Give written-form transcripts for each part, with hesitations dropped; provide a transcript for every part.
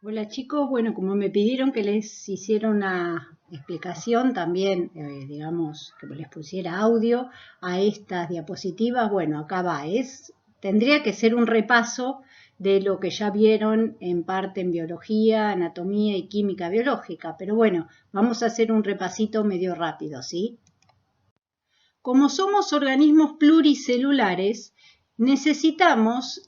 Hola chicos, bueno, como me pidieron que les hiciera una explicación también, digamos, que les pusiera audio a estas diapositivas, bueno, acá va, tendría que ser un repaso de lo que ya vieron en parte en biología, anatomía y química biológica, pero bueno, vamos a hacer un repasito medio rápido, ¿sí? Como somos organismos pluricelulares, necesitamos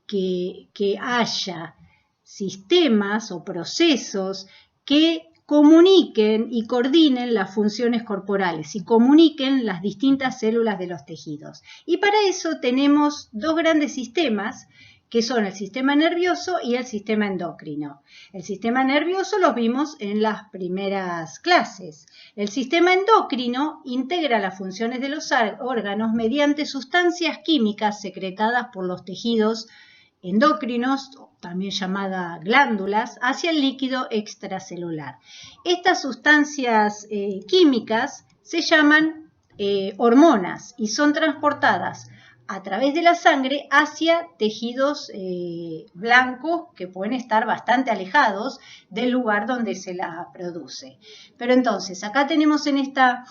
que haya sistemas o procesos que comuniquen y coordinen las funciones corporales y comuniquen las distintas células de los tejidos. Y para eso tenemos dos grandes sistemas que son el sistema nervioso y el sistema endocrino. El sistema nervioso los vimos en las primeras clases. El sistema endocrino integra las funciones de los órganos mediante sustancias químicas secretadas por los tejidos endocrinos, también llamadas glándulas, hacia el líquido extracelular. Estas sustancias químicas se llaman hormonas y son transportadas a través de la sangre hacia tejidos blancos que pueden estar bastante alejados del lugar donde se la produce. Pero entonces, acá tenemos en esta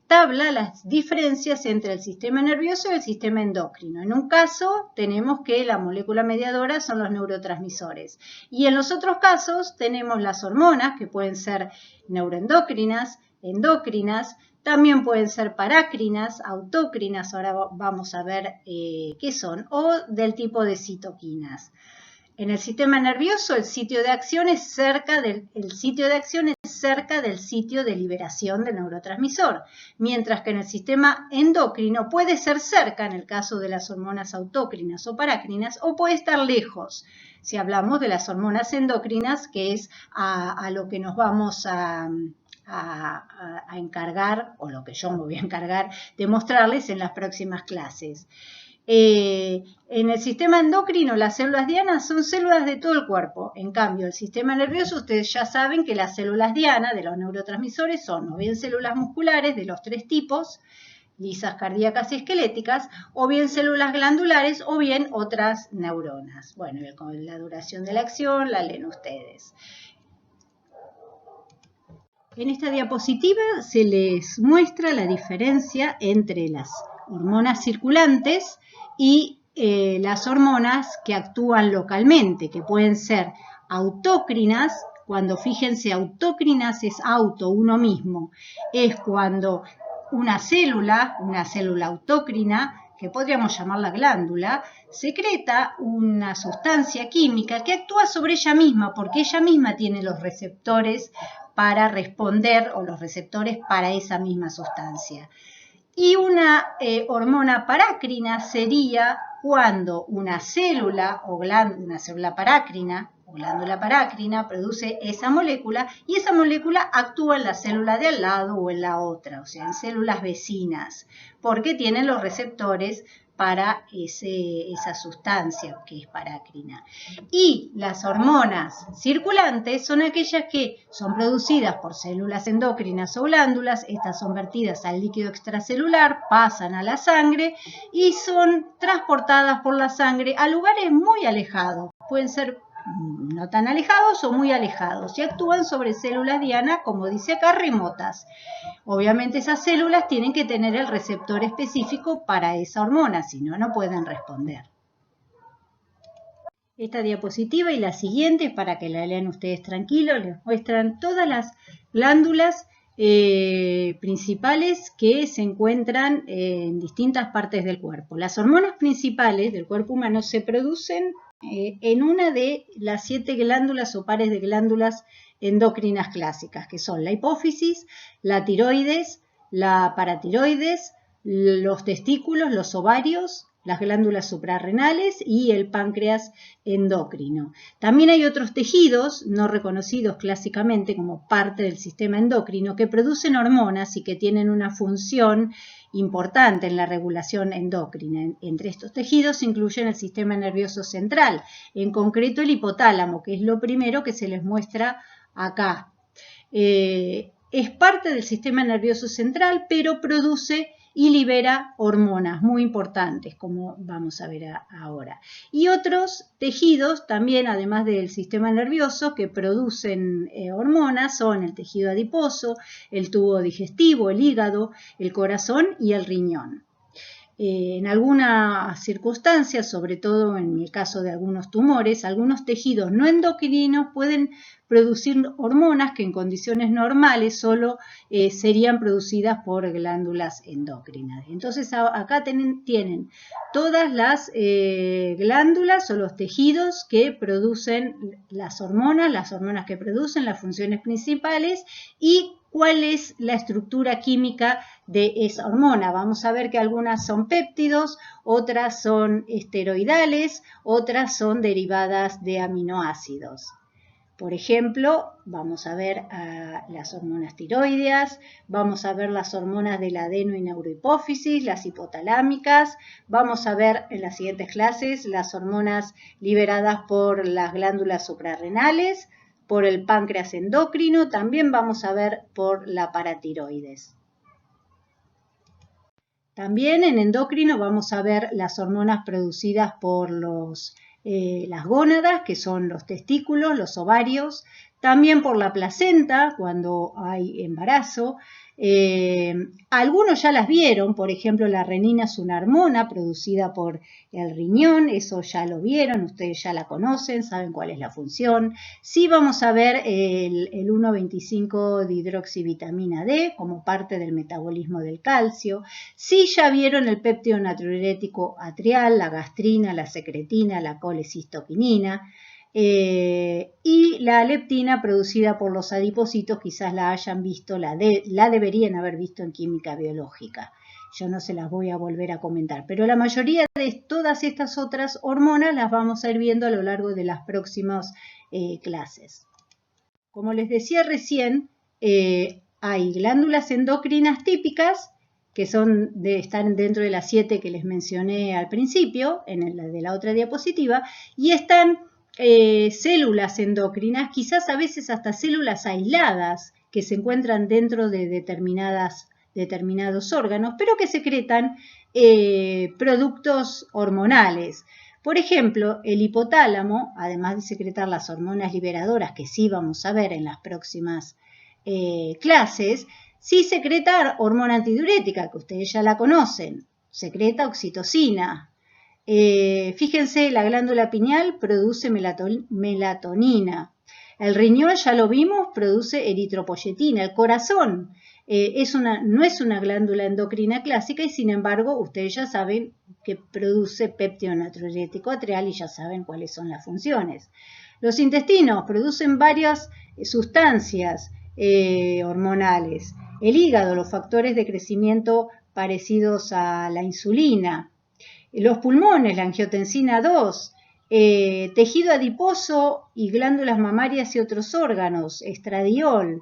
tabla las diferencias entre el sistema nervioso y el sistema endocrino. En un caso tenemos que la molécula mediadora son los neurotransmisores y en los otros casos tenemos las hormonas que pueden ser neuroendocrinas, endocrinas, también pueden ser parácrinas, autócrinas, ahora vamos a ver qué son, o del tipo de citoquinas. En el sistema nervioso el sitio de acción es cerca del sitio de liberación del neurotransmisor, mientras que en el sistema endocrino puede ser cerca en el caso de las hormonas autócrinas o parácrinas o puede estar lejos si hablamos de las hormonas endocrinas, que es a lo que nos vamos a encargar, o lo que yo me voy a encargar de mostrarles en las próximas clases. En el sistema endocrino las células dianas son células de todo el cuerpo. En cambio, el sistema nervioso, ustedes ya saben que las células diana de los neurotransmisores son o bien células musculares de los tres tipos, lisas, cardíacas y esqueléticas, o bien células glandulares o bien otras neuronas. Bueno, con la duración de la acción la leen ustedes. En esta diapositiva se les muestra la diferencia entre las hormonas circulantes y las hormonas que actúan localmente, que pueden ser autócrinas. Cuando fíjense, autócrinas es auto, uno mismo, es cuando una célula autócrina, que podríamos llamarla glándula, secreta una sustancia química que actúa sobre ella misma, porque ella misma tiene los receptores para responder o los receptores para esa misma sustancia. Y una hormona parácrina sería cuando una célula o una célula parácrina o glándula parácrina produce esa molécula y esa molécula actúa en la célula de al lado o en la otra, o sea, en células vecinas, porque tienen los receptores para esa sustancia que es parácrina. Y las hormonas circulantes son aquellas que son producidas por células endócrinas o glándulas, estas son vertidas al líquido extracelular, pasan a la sangre y son transportadas por la sangre a lugares muy alejados, pueden ser no tan alejados o muy alejados, y actúan sobre células diana, como dice acá, remotas. Obviamente esas células tienen que tener el receptor específico para esa hormona, si no, no pueden responder. Esta diapositiva y la siguiente, para que la lean ustedes tranquilos, les muestran todas las glándulas principales que se encuentran en distintas partes del cuerpo. Las hormonas principales del cuerpo humano se producen en una de las 7 glándulas o pares de glándulas endocrinas clásicas, que son la hipófisis, la tiroides, la paratiroides, los testículos, los ovarios, las glándulas suprarrenales y el páncreas endocrino. También hay otros tejidos no reconocidos clásicamente como parte del sistema endocrino que producen hormonas y que tienen una función importante en la regulación endocrina. Entre estos tejidos se incluyen el sistema nervioso central, en concreto el hipotálamo, que es lo primero que se les muestra acá. Es parte del sistema nervioso central, pero produce y libera hormonas muy importantes, como vamos a ver ahora. Y otros tejidos también, además del sistema nervioso, que producen hormonas son el tejido adiposo, el tubo digestivo, el hígado, el corazón y el riñón. En algunas circunstancias, sobre todo en el caso de algunos tumores, algunos tejidos no endocrinos pueden producir hormonas que en condiciones normales solo serían producidas por glándulas endocrinas. Entonces acá tienen todas las glándulas o los tejidos que producen las hormonas que producen las funciones principales y cuál es la estructura química de esa hormona. Vamos a ver que algunas son péptidos, otras son esteroidales, otras son derivadas de aminoácidos. Por ejemplo, vamos a ver las hormonas tiroideas, vamos a ver las hormonas de la adeno y neurohipófisis, las hipotalámicas, vamos a ver en las siguientes clases las hormonas liberadas por las glándulas suprarrenales, por el páncreas endocrino, también vamos a ver por la paratiroides. También en endocrino vamos a ver las hormonas producidas por las gónadas, que son los testículos, los ovarios, también por la placenta cuando hay embarazo. Algunos ya las vieron, por ejemplo, la renina es una hormona producida por el riñón, eso ya lo vieron, ustedes ya la conocen, saben cuál es la función. Sí vamos a ver el 1,25-dihidroxivitamina D como parte del metabolismo del calcio. Sí ya vieron el péptido natriurético atrial, la gastrina, la secretina, la colecistoquinina. Y la leptina producida por los adipocitos quizás la hayan visto, la deberían haber visto en química biológica. Yo no se las voy a volver a comentar, pero la mayoría de todas estas otras hormonas las vamos a ir viendo a lo largo de las próximas clases. Como les decía recién, hay glándulas endocrinas típicas que están dentro de las 7 que les mencioné al principio, de la otra diapositiva, y están células endocrinas, quizás a veces hasta células aisladas que se encuentran dentro de determinados órganos, pero que secretan productos hormonales. Por ejemplo, el hipotálamo, además de secretar las hormonas liberadoras, que sí vamos a ver en las próximas clases, sí secreta hormona antidiurética, que ustedes ya la conocen, secreta oxitocina. Fíjense, la glándula pineal produce melatonina. El riñón, ya lo vimos, produce eritropoyetina. El corazón no es una glándula endocrina clásica y sin embargo ustedes ya saben que produce péptido natriurético atrial y ya saben cuáles son las funciones. Los intestinos producen varias sustancias hormonales. El hígado, los factores de crecimiento parecidos a la insulina. Los pulmones, la angiotensina 2, tejido adiposo y glándulas mamarias y otros órganos, estradiol,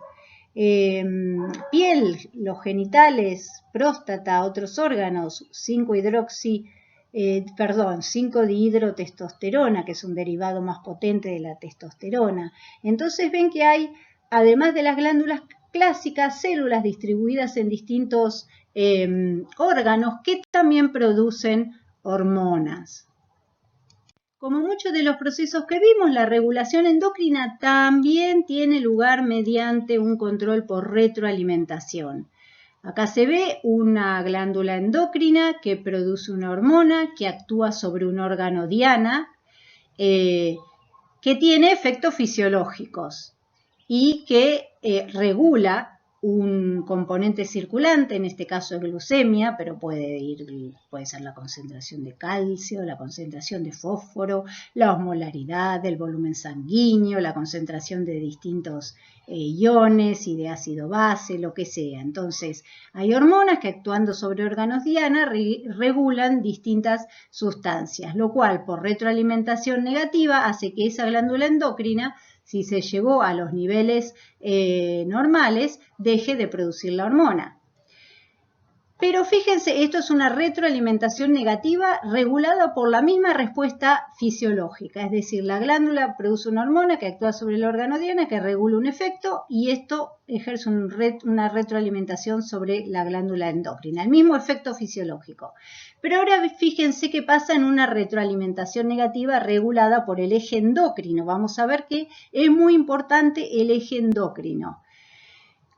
piel, los genitales, próstata, otros órganos, 5-dihidrotestosterona, que es un derivado más potente de la testosterona. Entonces ven que hay, además de las glándulas clásicas, células distribuidas en distintos órganos que también producen hormonas. Como muchos de los procesos que vimos, la regulación endocrina también tiene lugar mediante un control por retroalimentación. Acá se ve una glándula endocrina que produce una hormona que actúa sobre un órgano diana que tiene efectos fisiológicos y que regula un componente circulante, en este caso es glucemia, pero puede ser la concentración de calcio, la concentración de fósforo, la osmolaridad, el volumen sanguíneo, la concentración de distintos iones y de ácido base, lo que sea. Entonces, hay hormonas que actuando sobre órganos diana regulan distintas sustancias, lo cual por retroalimentación negativa hace que esa glándula endocrina, si se llegó a los niveles normales, deje de producir la hormona. Pero fíjense, esto es una retroalimentación negativa regulada por la misma respuesta fisiológica, es decir, la glándula produce una hormona que actúa sobre el órgano diana, que regula un efecto, y esto ejerce una retroalimentación sobre la glándula endocrina, el mismo efecto fisiológico. Pero ahora fíjense qué pasa en una retroalimentación negativa regulada por el eje endocrino. Vamos a ver que es muy importante el eje endocrino.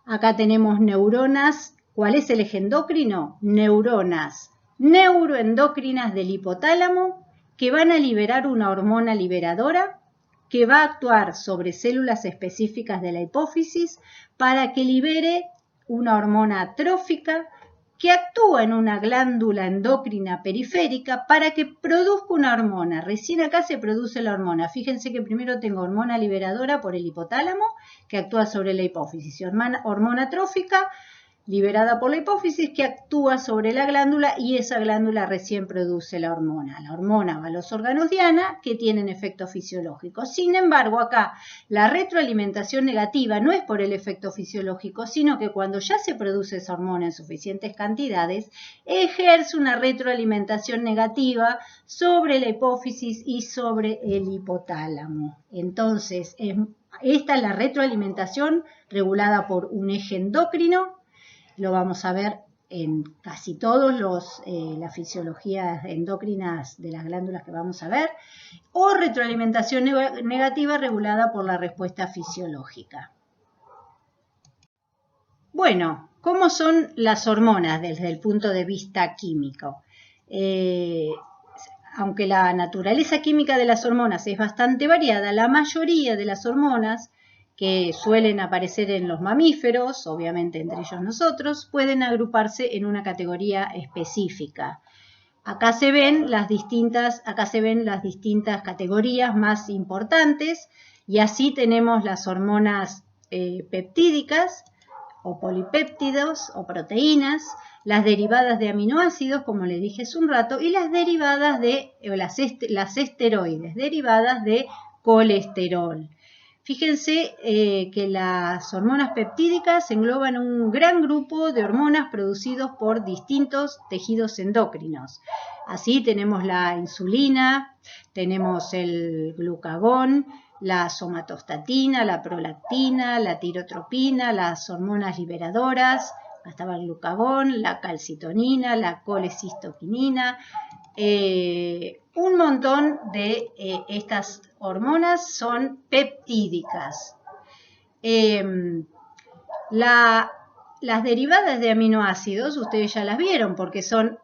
Acá tenemos neuronas. ¿Cuál es el eje endocrino? Neuronas neuroendocrinas del hipotálamo que van a liberar una hormona liberadora que va a actuar sobre células específicas de la hipófisis para que libere una hormona trófica que actúa en una glándula endocrina periférica para que produzca una hormona. Recién acá se produce la hormona. Fíjense que primero tengo hormona liberadora por el hipotálamo que actúa sobre la hipófisis y hormona trófica liberada por la hipófisis que actúa sobre la glándula y esa glándula recién produce la hormona. La hormona va a los órganos diana que tienen efecto fisiológico. Sin embargo, acá la retroalimentación negativa no es por el efecto fisiológico, sino que cuando ya se produce esa hormona en suficientes cantidades, ejerce una retroalimentación negativa sobre la hipófisis y sobre el hipotálamo. Entonces, esta es la retroalimentación regulada por un eje endocrino. Lo vamos a ver en casi todas las fisiologías endocrinas de las glándulas que vamos a ver, o retroalimentación negativa regulada por la respuesta fisiológica. Bueno, ¿cómo son las hormonas desde el punto de vista químico? Aunque la naturaleza química de las hormonas es bastante variada, la mayoría de las hormonas que suelen aparecer en los mamíferos, obviamente entre ellos nosotros, pueden agruparse en una categoría específica. Acá se ven las distintas categorías más importantes y así tenemos las hormonas peptídicas o polipéptidos o proteínas, las derivadas de aminoácidos, como les dije hace un rato, y las derivadas de las esteroides, derivadas de colesterol. Fíjense que las hormonas peptídicas engloban un gran grupo de hormonas producidos por distintos tejidos endocrinos. Así tenemos la insulina, tenemos el glucagón, la somatostatina, la prolactina, la tirotropina, las hormonas liberadoras, estaba el glucagón, la calcitonina, la colecistoquinina. Un montón de estas hormonas son peptídicas. Las derivadas de aminoácidos, ustedes ya las vieron porque son,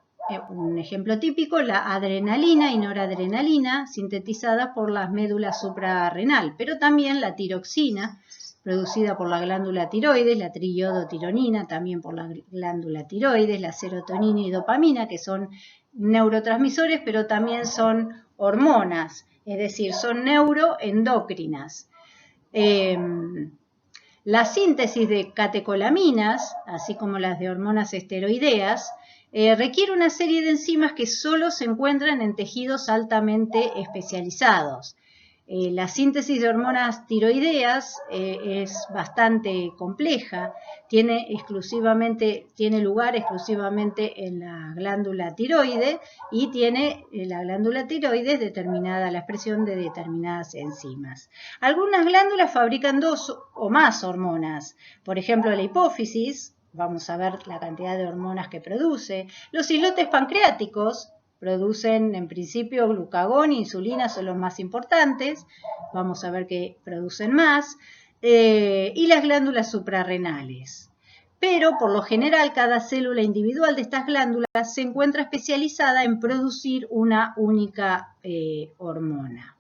un ejemplo típico, la adrenalina y noradrenalina sintetizadas por las médulas suprarrenal, pero también la tiroxina, producida por la glándula tiroides, la triiodotironina también por la glándula tiroides, la serotonina y dopamina, que son neurotransmisores, pero también son hormonas, es decir, son neuroendocrinas. La síntesis de catecolaminas, así como las de hormonas esteroideas, requiere una serie de enzimas que solo se encuentran en tejidos altamente especializados. La síntesis de hormonas tiroideas es bastante compleja, tiene lugar exclusivamente en la glándula tiroide y tiene la glándula tiroides determinada la expresión de determinadas enzimas. Algunas glándulas fabrican 2 o más hormonas, por ejemplo la hipófisis, vamos a ver la cantidad de hormonas que produce, los islotes pancreáticos, producen en principio glucagón e insulina, son los más importantes, vamos a ver que producen más, y las glándulas suprarrenales. Pero por lo general cada célula individual de estas glándulas se encuentra especializada en producir una única hormona.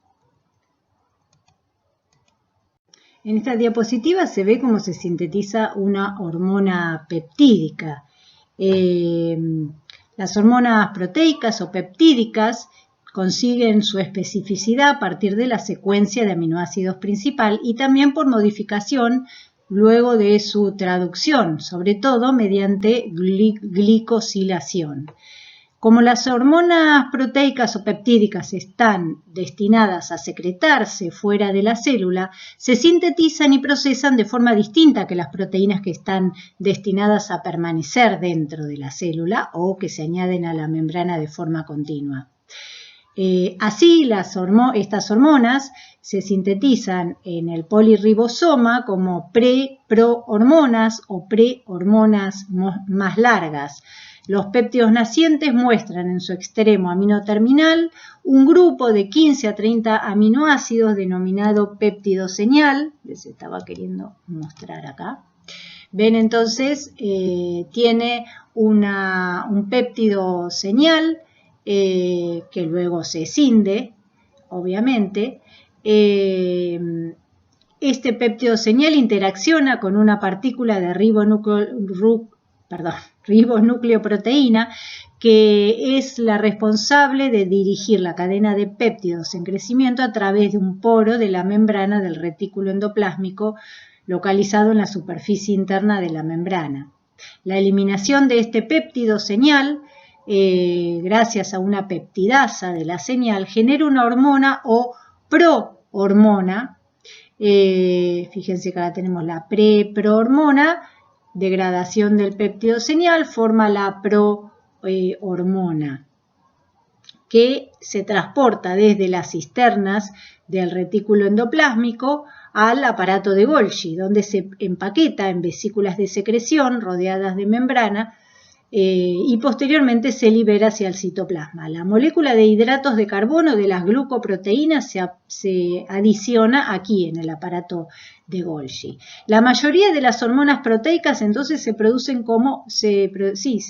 En esta diapositiva se ve cómo se sintetiza una hormona peptídica. Las hormonas proteicas o peptídicas consiguen su especificidad a partir de la secuencia de aminoácidos principal y también por modificación luego de su traducción, sobre todo mediante glicosilación. Como las hormonas proteicas o peptídicas están destinadas a secretarse fuera de la célula, se sintetizan y procesan de forma distinta que las proteínas que están destinadas a permanecer dentro de la célula o que se añaden a la membrana de forma continua. Así, estas hormonas se sintetizan en el polirribosoma como prohormonas o prehormonas más largas. Los péptidos nacientes muestran en su extremo aminoterminal un grupo de 15 a 30 aminoácidos denominado péptido señal. Les estaba queriendo mostrar acá. Ven, entonces, tiene un péptido señal que luego se escinde, obviamente. Este péptido señal interacciona con una partícula de ribonucleoproteína que es la responsable de dirigir la cadena de péptidos en crecimiento a través de un poro de la membrana del retículo endoplásmico localizado en la superficie interna de la membrana. La eliminación de este péptido señal, gracias a una peptidasa de la señal, genera una hormona o prohormona. Fíjense que acá tenemos la prohormona, degradación del péptido señal, forma la prohormona, que se transporta desde las cisternas del retículo endoplásmico al aparato de Golgi, donde se empaqueta en vesículas de secreción rodeadas de membrana y posteriormente se libera hacia el citoplasma. La molécula de hidratos de carbono de las glucoproteínas se adiciona aquí en el aparato de Golgi. La mayoría de las hormonas proteicas entonces se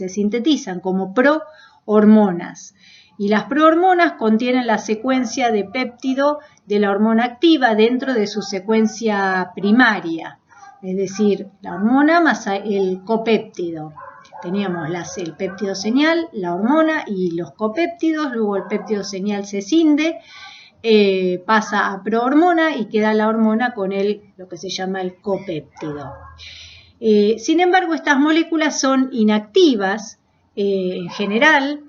sintetizan como prohormonas. Y las prohormonas contienen la secuencia de péptido de la hormona activa dentro de su secuencia primaria, es decir, la hormona más el copéptido. Teníamos el péptido señal, la hormona y los copéptidos, luego el péptido señal se escinde, pasa a prohormona y queda la hormona con lo que se llama el copéptido. Sin embargo, estas moléculas son inactivas en general,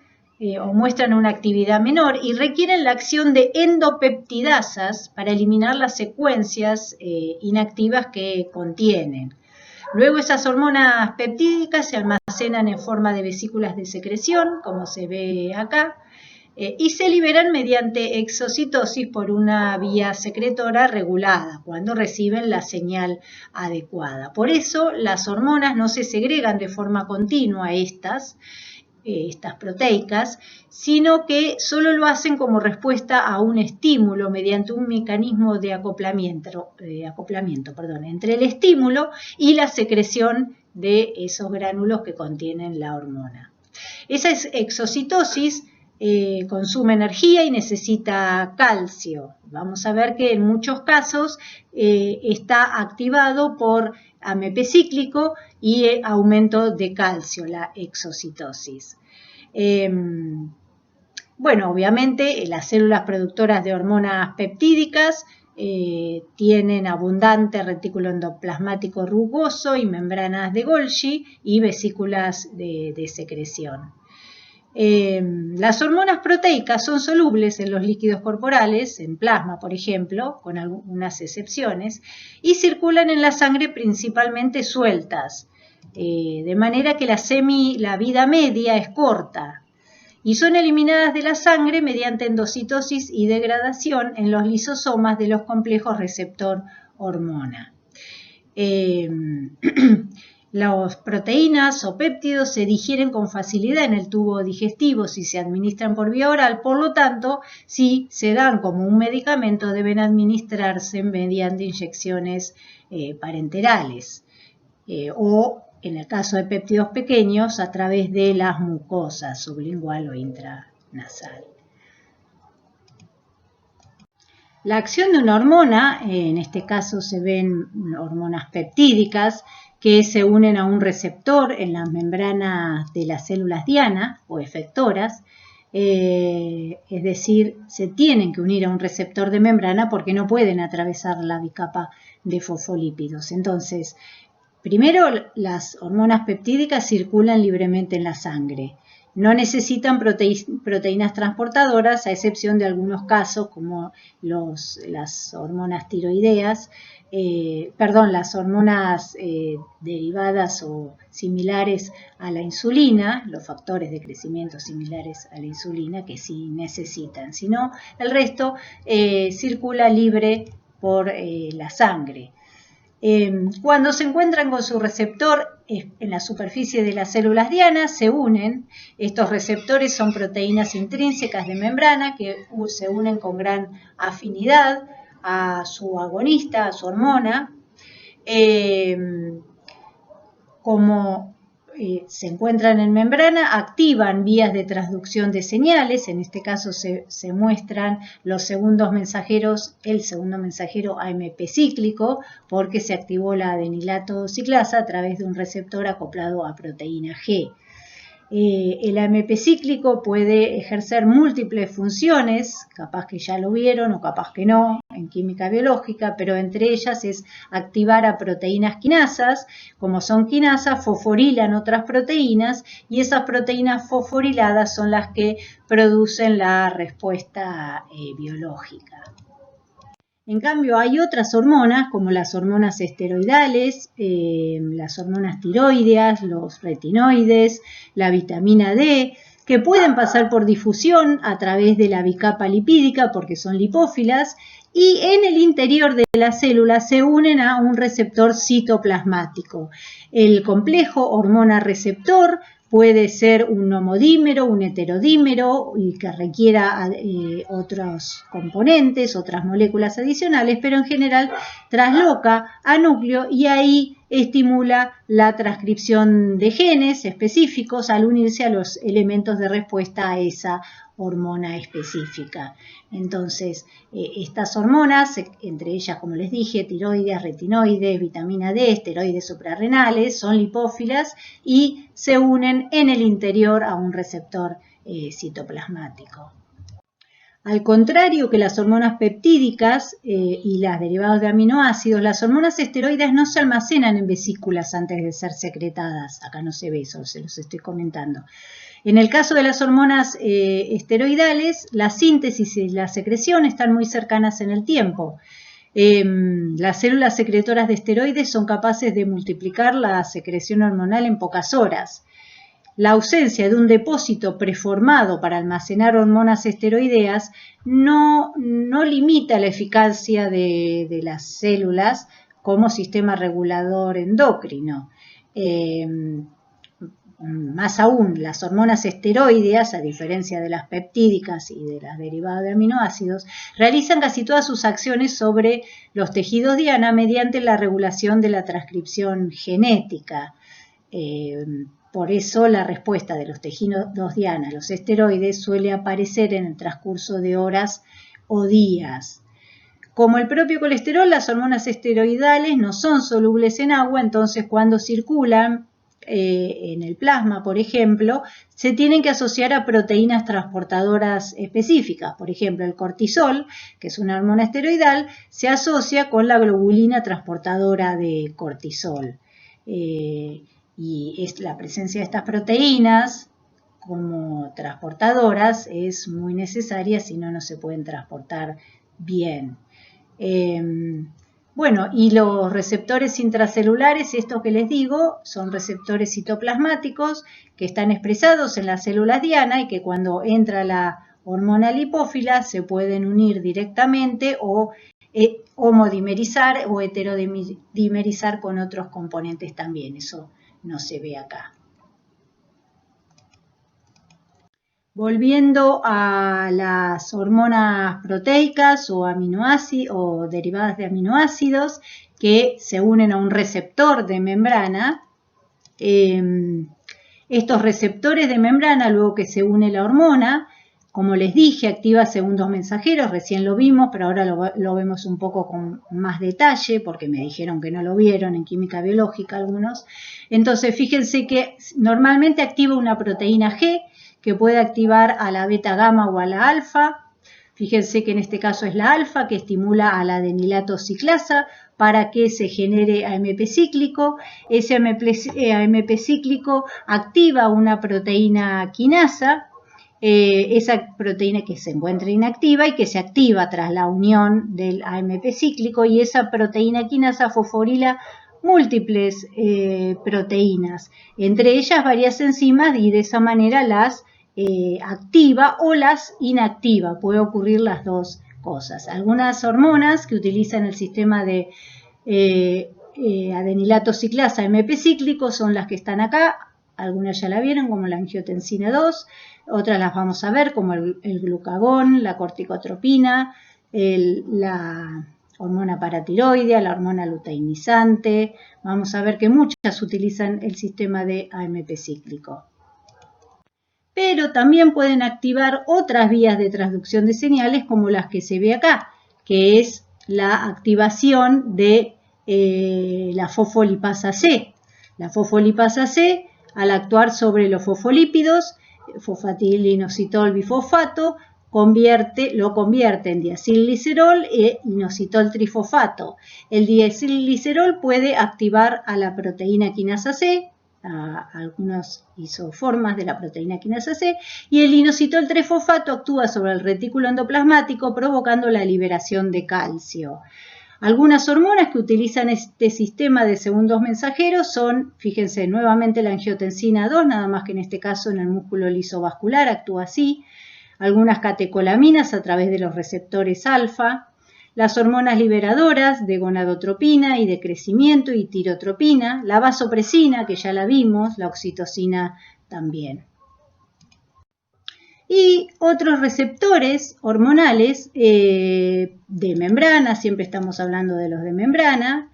o muestran una actividad menor y requieren la acción de endopeptidasas para eliminar las secuencias inactivas que contienen. Luego esas hormonas peptídicas se almacenan en forma de vesículas de secreción, como se ve acá, y se liberan mediante exocitosis por una vía secretora regulada, cuando reciben la señal adecuada. Por eso las hormonas no se segregan de forma continua estas proteicas, sino que solo lo hacen como respuesta a un estímulo mediante un mecanismo de acoplamiento entre el estímulo y la secreción de esos gránulos que contienen la hormona. Esa exocitosis consume energía y necesita calcio. Vamos a ver que en muchos casos está activado por AMP cíclico y aumento de calcio, la exocitosis. Bueno, obviamente las células productoras de hormonas peptídicas tienen abundante retículo endoplasmático rugoso y membranas de Golgi y vesículas de secreción. Las hormonas proteicas son solubles en los líquidos corporales, en plasma por ejemplo, con algunas excepciones, y circulan en la sangre principalmente sueltas, de manera que la vida media es corta, y son eliminadas de la sangre mediante endocitosis y degradación en los lisosomas de los complejos receptor-hormona. Las proteínas o péptidos se digieren con facilidad en el tubo digestivo si se administran por vía oral, por lo tanto, si se dan como un medicamento, deben administrarse mediante inyecciones parenterales o, en el caso de péptidos pequeños, a través de las mucosas sublingual o intranasal. La acción de una hormona, en este caso se ven hormonas peptídicas, que se unen a un receptor en las membranas de las células diana o efectoras, es decir, se tienen que unir a un receptor de membrana porque no pueden atravesar la bicapa de fosfolípidos. Entonces, primero las hormonas peptídicas circulan libremente en la sangre. no necesitan proteínas transportadoras, a excepción de algunos casos como las hormonas tiroideas, las hormonas derivadas o similares a la insulina, los factores de crecimiento similares a la insulina, que sí necesitan, sino el resto circula libre por la sangre. Cuando se encuentran con su receptor en la superficie de las células dianas, se unen. Estos receptores son proteínas intrínsecas de membrana que se unen con gran afinidad a su agonista, a su hormona. Como se encuentran en membrana, activan vías de transducción de señales. En este caso se muestran los segundos mensajeros, el segundo mensajero AMP cíclico, porque se activó la adenilato ciclasa a través de un receptor acoplado a proteína G. El AMP cíclico puede ejercer múltiples funciones, capaz que ya lo vieron o capaz que no, en química biológica, pero entre ellas es activar a proteínas quinasas. Como son quinasas, fosforilan otras proteínas y esas proteínas fosforiladas son las que producen la respuesta biológica. En cambio, hay otras hormonas, como las hormonas esteroidales, las hormonas tiroideas, los retinoides, la vitamina D, que pueden pasar por difusión a través de la bicapa lipídica porque son lipófilas y en el interior de la célula se unen a un receptor citoplasmático. El complejo hormona-receptor puede ser un homodímero, un heterodímero y que requiera otros componentes, otras moléculas adicionales, pero en general trasloca a núcleo y ahí estimula la transcripción de genes específicos al unirse a los elementos de respuesta a esa hormona específica. Entonces, estas hormonas, entre ellas, como les dije, tiroides, retinoides, vitamina D, esteroides suprarrenales, son lipófilas y se unen en el interior a un receptor citoplasmático. Al contrario que las hormonas peptídicas y las derivados de aminoácidos, las hormonas esteroides no se almacenan en vesículas antes de ser secretadas. Acá no se ve eso, se los estoy comentando. En el caso de las hormonas esteroidales, la síntesis y la secreción están muy cercanas en el tiempo. Las células secretoras de esteroides son capaces de multiplicar la secreción hormonal en pocas horas. La ausencia de un depósito preformado para almacenar hormonas esteroideas no limita la eficacia de las células como sistema regulador endocrino. Más aún, las hormonas esteroideas, a diferencia de las peptídicas y de las derivadas de aminoácidos, realizan casi todas sus acciones sobre los tejidos diana mediante la regulación de la transcripción genética. Por eso la respuesta de los tejidos diana a los esteroides suele aparecer en el transcurso de horas o días. Como el propio colesterol, las hormonas esteroidales no son solubles en agua, entonces cuando circulan en el plasma, por ejemplo, se tienen que asociar a proteínas transportadoras específicas. Por ejemplo, el cortisol, que es una hormona esteroidal, se asocia con la globulina transportadora de cortisol. Y la presencia de estas proteínas como transportadoras es muy necesaria, si no, no se pueden transportar bien. Bueno, y los receptores intracelulares, estos que les digo, son receptores citoplasmáticos que están expresados en las células diana y que cuando entra la hormona lipófila se pueden unir directamente o homodimerizar o heterodimerizar con otros componentes también. Eso no se ve acá. Volviendo a las hormonas proteicas o aminoácidos o derivadas de aminoácidos que se unen a un receptor de membrana, estos receptores de membrana, luego que se une la hormona, como les dije, activa segundos mensajeros, recién lo vimos, pero ahora lo vemos un poco con más detalle, porque me dijeron que no lo vieron en química biológica algunos. Entonces, fíjense que normalmente activa una proteína G, que puede activar a la beta gamma o a la alfa. Fíjense que en este caso es la alfa que estimula a la adenilato ciclasa para que se genere AMP cíclico. Ese AMP cíclico activa una proteína quinasa, esa proteína que se encuentra inactiva y que se activa tras la unión del AMP cíclico, y esa proteína quinasa fosforila múltiples proteínas, entre ellas varias enzimas, y de esa manera las activa o las inactiva. Puede ocurrir las dos cosas. Algunas hormonas que utilizan el sistema de adenilato ciclasa AMP cíclico son las que están acá. Algunas ya la vieron, como la angiotensina 2, otras las vamos a ver, como el glucagón, la corticotropina, la hormona paratiroidea, la hormona luteinizante. Vamos a ver que muchas utilizan el sistema de AMP cíclico. Pero también pueden activar otras vías de transducción de señales, como las que se ve acá, que es la activación de la fosfolipasa C. La fosfolipasa C, al actuar sobre los fosfolípidos, fosfatilinositol bifosfato, lo convierte en diacilglicerol e inositol trifosfato. El diacilglicerol puede activar a la proteína quinasa C, a algunas isoformas de la proteína quinasa C, y el inositol trifosfato actúa sobre el retículo endoplasmático provocando la liberación de calcio. Algunas hormonas que utilizan este sistema de segundos mensajeros son, fíjense, nuevamente la angiotensina 2, nada más que en este caso en el músculo lisovascular actúa así. Algunas catecolaminas a través de los receptores alfa. Las hormonas liberadoras de gonadotropina y de crecimiento y tirotropina. La vasopresina, que ya la vimos, la oxitocina también. Y otros receptores hormonales de membrana, siempre estamos hablando de los de membrana,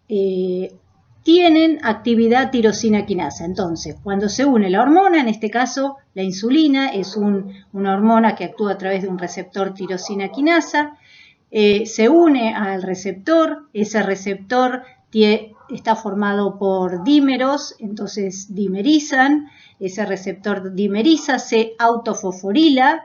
tienen actividad tirosina quinasa. Entonces, cuando se une la hormona, en este caso la insulina, es una hormona que actúa a través de un receptor tirosina quinasa, se une al receptor, ese receptor está formado por dímeros, entonces dimerizan, ese receptor dimeriza, se autofosforila,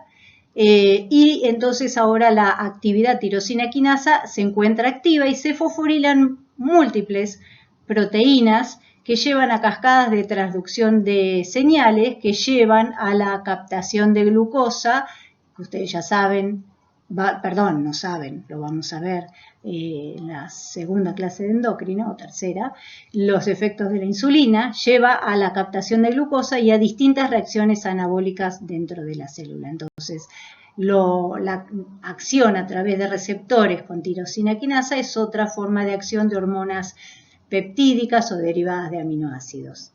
y entonces ahora la actividad tirosina quinasa se encuentra activa y se fosforilan múltiples proteínas que llevan a cascadas de transducción de señales que llevan a la captación de glucosa, que ustedes ya saben, no saben, lo vamos a ver en la segunda clase de endocrino o tercera. Los efectos de la insulina lleva a la captación de glucosa y a distintas reacciones anabólicas dentro de la célula. Entonces, la acción a través de receptores con tirosina quinasa es otra forma de acción de hormonas peptídicas o derivadas de aminoácidos.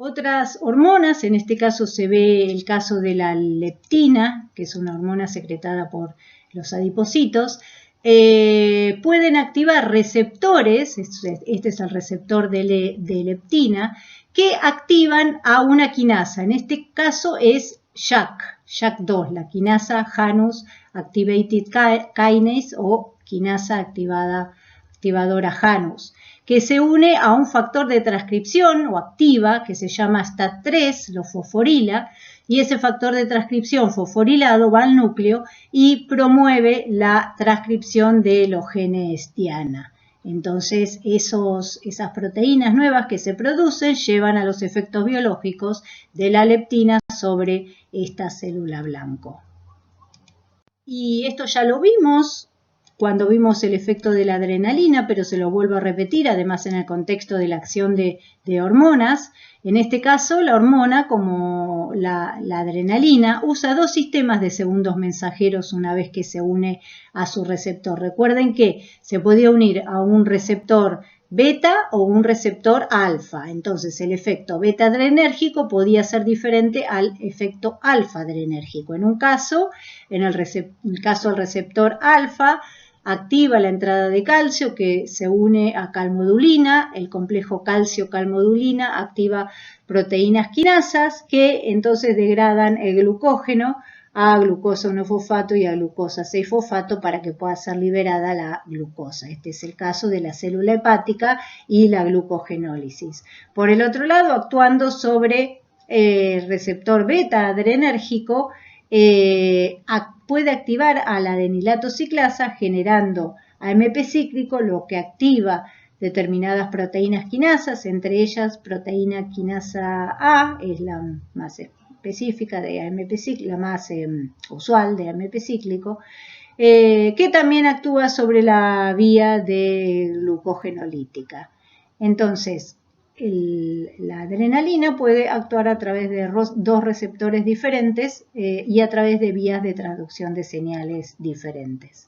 Otras hormonas, en este caso se ve el caso de la leptina, que es una hormona secretada por los adipocitos, pueden activar receptores, este es el receptor de leptina, que activan a una quinasa. En este caso es JAK2, la quinasa Janus Activated Kinase o quinasa activadora Janus, que se une a un factor de transcripción o activa que se llama STAT3, lo fosforila, y ese factor de transcripción fosforilado va al núcleo y promueve la transcripción de los genes Diana. Entonces, esas proteínas nuevas que se producen llevan a los efectos biológicos de la leptina sobre esta célula blanco. Y esto ya lo vimos cuando vimos el efecto de la adrenalina, pero se lo vuelvo a repetir, además en el contexto de la acción de hormonas. En este caso, la hormona, como la adrenalina, usa dos sistemas de segundos mensajeros una vez que se une a su receptor. Recuerden que se podía unir a un receptor beta o un receptor alfa. Entonces, el efecto beta adrenérgico podía ser diferente al efecto alfa adrenérgico. En un caso, en el caso del receptor alfa, activa la entrada de calcio que se une a calmodulina. El complejo calcio-calmodulina activa proteínas quinasas que entonces degradan el glucógeno a glucosa 1-fosfato y a glucosa 6-fosfato para que pueda ser liberada la glucosa. Este es el caso de la célula hepática y la glucogenólisis. Por el otro lado, actuando sobre el receptor beta adrenérgico, puede activar a la adenilato ciclasa generando AMP cíclico, lo que activa determinadas proteínas quinasas, entre ellas proteína quinasa A, es la más específica de AMP cíclico, la más usual de AMP cíclico, que también actúa sobre la vía de glucogenolítica. Entonces, la adrenalina puede actuar a través de dos receptores diferentes y a través de vías de transducción de señales diferentes.